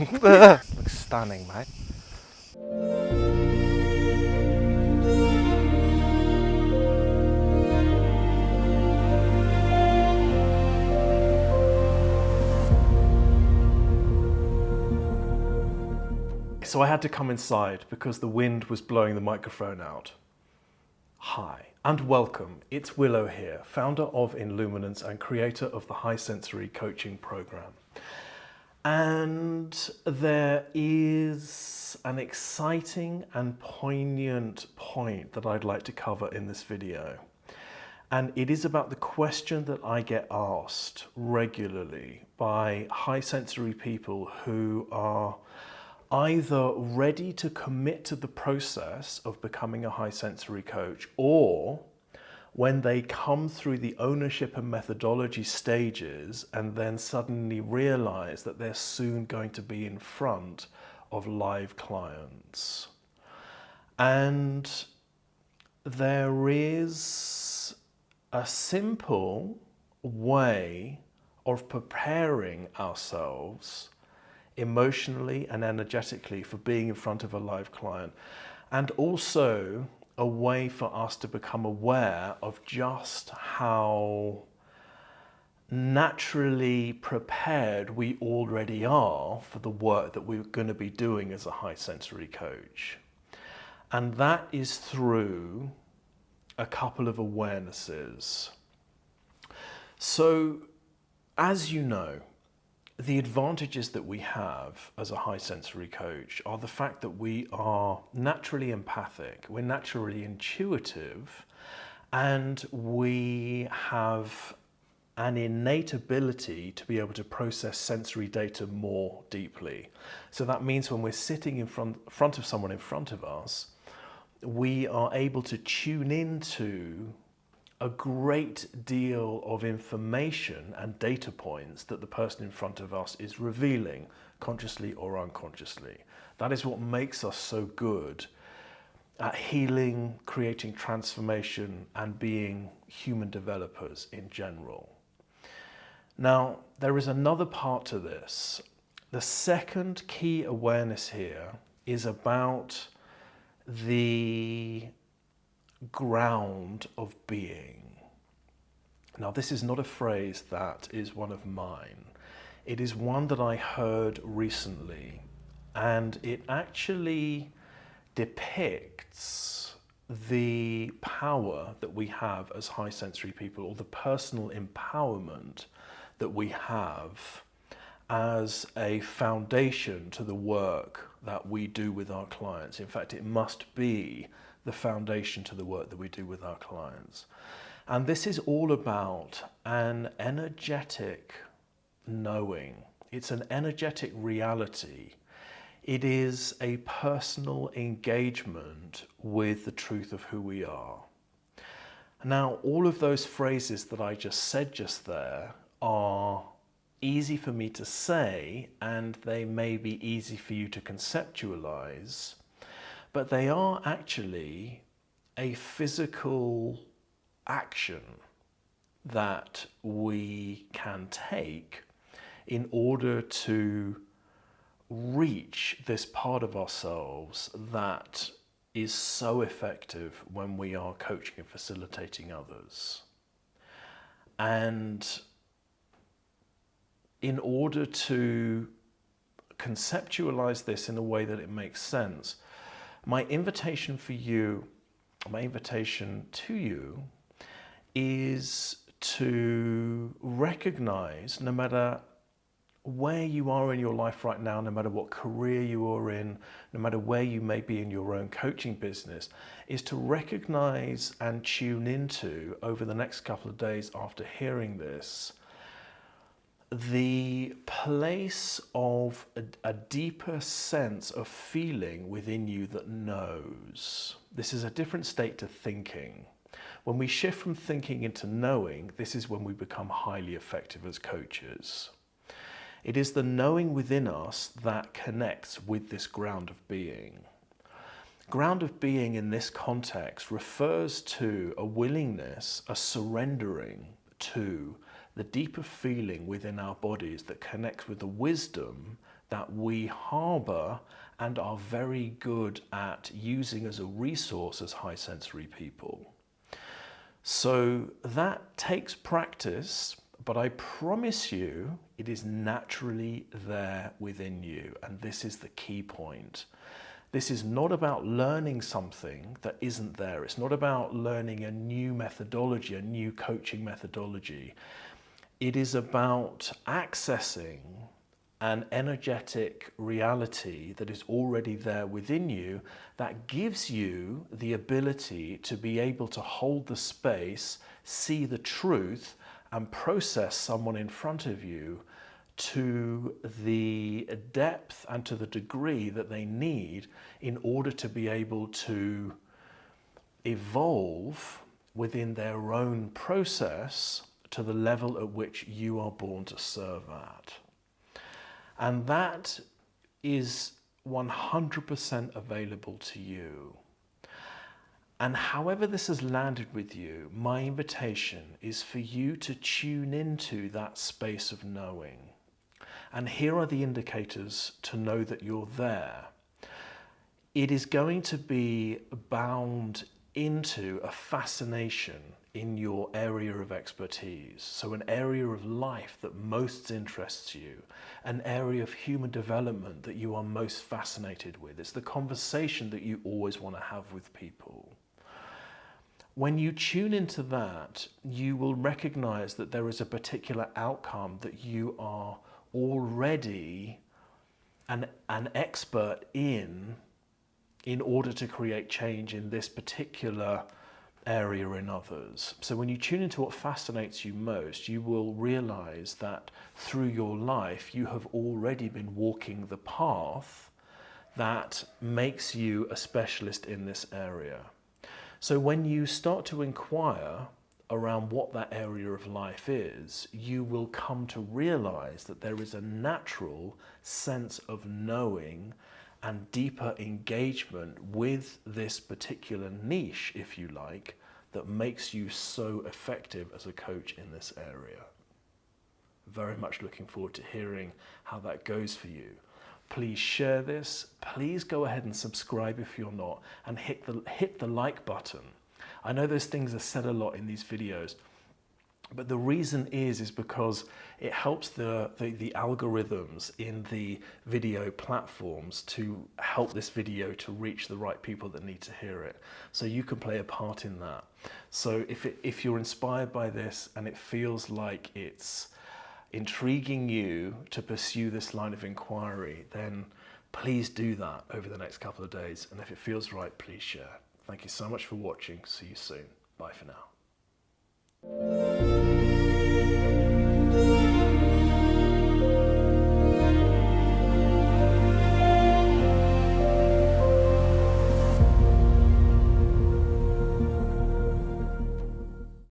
Looks stunning, mate. So I had to come inside because the wind was blowing the microphone out. Hi and welcome. It's Willow here, founder of Illuminance and creator of the High Sensory Coaching Program. And there is an exciting and poignant point that I'd like to cover in this video. And it is about the question that I get asked regularly by high sensory people who are either ready to commit to the process of becoming a high sensory coach, or when they come through the ownership and methodology stages and then suddenly realize that they're soon going to be in front of live clients. And there is a simple way of preparing ourselves emotionally and energetically for being in front of a live client, and also a way for us to become aware of just how naturally prepared we already are for the work that we're going to be doing as a high sensory coach. And that is through a couple of awarenesses. So, as you know, the advantages that we have as a high sensory coach are the fact that we are naturally empathic, we're naturally intuitive, and we have an innate ability to be able to process sensory data more deeply. So that means when we're sitting in front of someone in front of us, we are able to tune into a great deal of information and data points that the person in front of us is revealing, consciously or unconsciously. That is what makes us so good at healing, creating transformation, and being human developers in general. Now, there is another part to this. The second key awareness here is about the ground of being. Now, this is not a phrase that is one of mine. It is one that I heard recently, and it actually depicts the power that we have as high sensory people, or the personal empowerment that we have as a foundation to the work that we do with our clients. In fact, it must be the foundation to the work that we do with our clients. And this is all about an energetic knowing. It's an energetic reality. It is a personal engagement with the truth of who we are. Now, all of those phrases that I just said just there are easy for me to say, and they may be easy for you to conceptualize, but they are actually a physical action that we can take in order to reach this part of ourselves that is so effective when we are coaching and facilitating others. And in order to conceptualize this in a way that it makes sense, my invitation to you is to recognize, no matter where you are in your life right now, no matter what career you are in, no matter where you may be in your own coaching business, is to recognize and tune into, over the next couple of days after hearing this, the place of a deeper sense of feeling within you that knows. This is a different state to thinking. When we shift from thinking into knowing, this is when we become highly effective as coaches. It is the knowing within us that connects with this ground of being. Ground of being in this context refers to a willingness, a surrendering to the deeper feeling within our bodies that connects with the wisdom that we harbour and are very good at using as a resource as high sensory people. So that takes practice, but I promise you it is naturally there within you, and this is the key point. This is not about learning something that isn't there. It's not about learning a new methodology, a new coaching methodology. It is about accessing an energetic reality that is already there within you that gives you the ability to be able to hold the space, see the truth, and process someone in front of you to the depth and to the degree that they need in order to be able to evolve within their own process to the level at which you are born to serve at. And that is 100% available to you. And however this has landed with you, my invitation is for you to tune into that space of knowing. And here are the indicators to know that you're there. It is going to be bound into a fascination in your area of expertise. So an area of life that most interests you, an area of human development that you are most fascinated with. It's the conversation that you always want to have with people. When you tune into that, you will recognize that there is a particular outcome that you are already an expert in order to create change in this particular area in others. So when you tune into what fascinates you most, you will realize that through your life you have already been walking the path that makes you a specialist in this area. So when you start to inquire around what that area of life is, you will come to realize that there is a natural sense of knowing and deeper engagement with this particular niche, if you like, that makes you so effective as a coach in this area. Very much looking forward to hearing how that goes for you. Please share this. Please go ahead and subscribe if you're not, and hit the like button. I know those things are said a lot in these videos, but the reason is because it helps the algorithms in the video platforms to help this video to reach the right people that need to hear it. So you can play a part in that. So if you're inspired by this and it feels like it's intriguing you to pursue this line of inquiry, then please do that over the next couple of days. And if it feels right, please share. Thank you so much for watching. See you soon. Bye for now.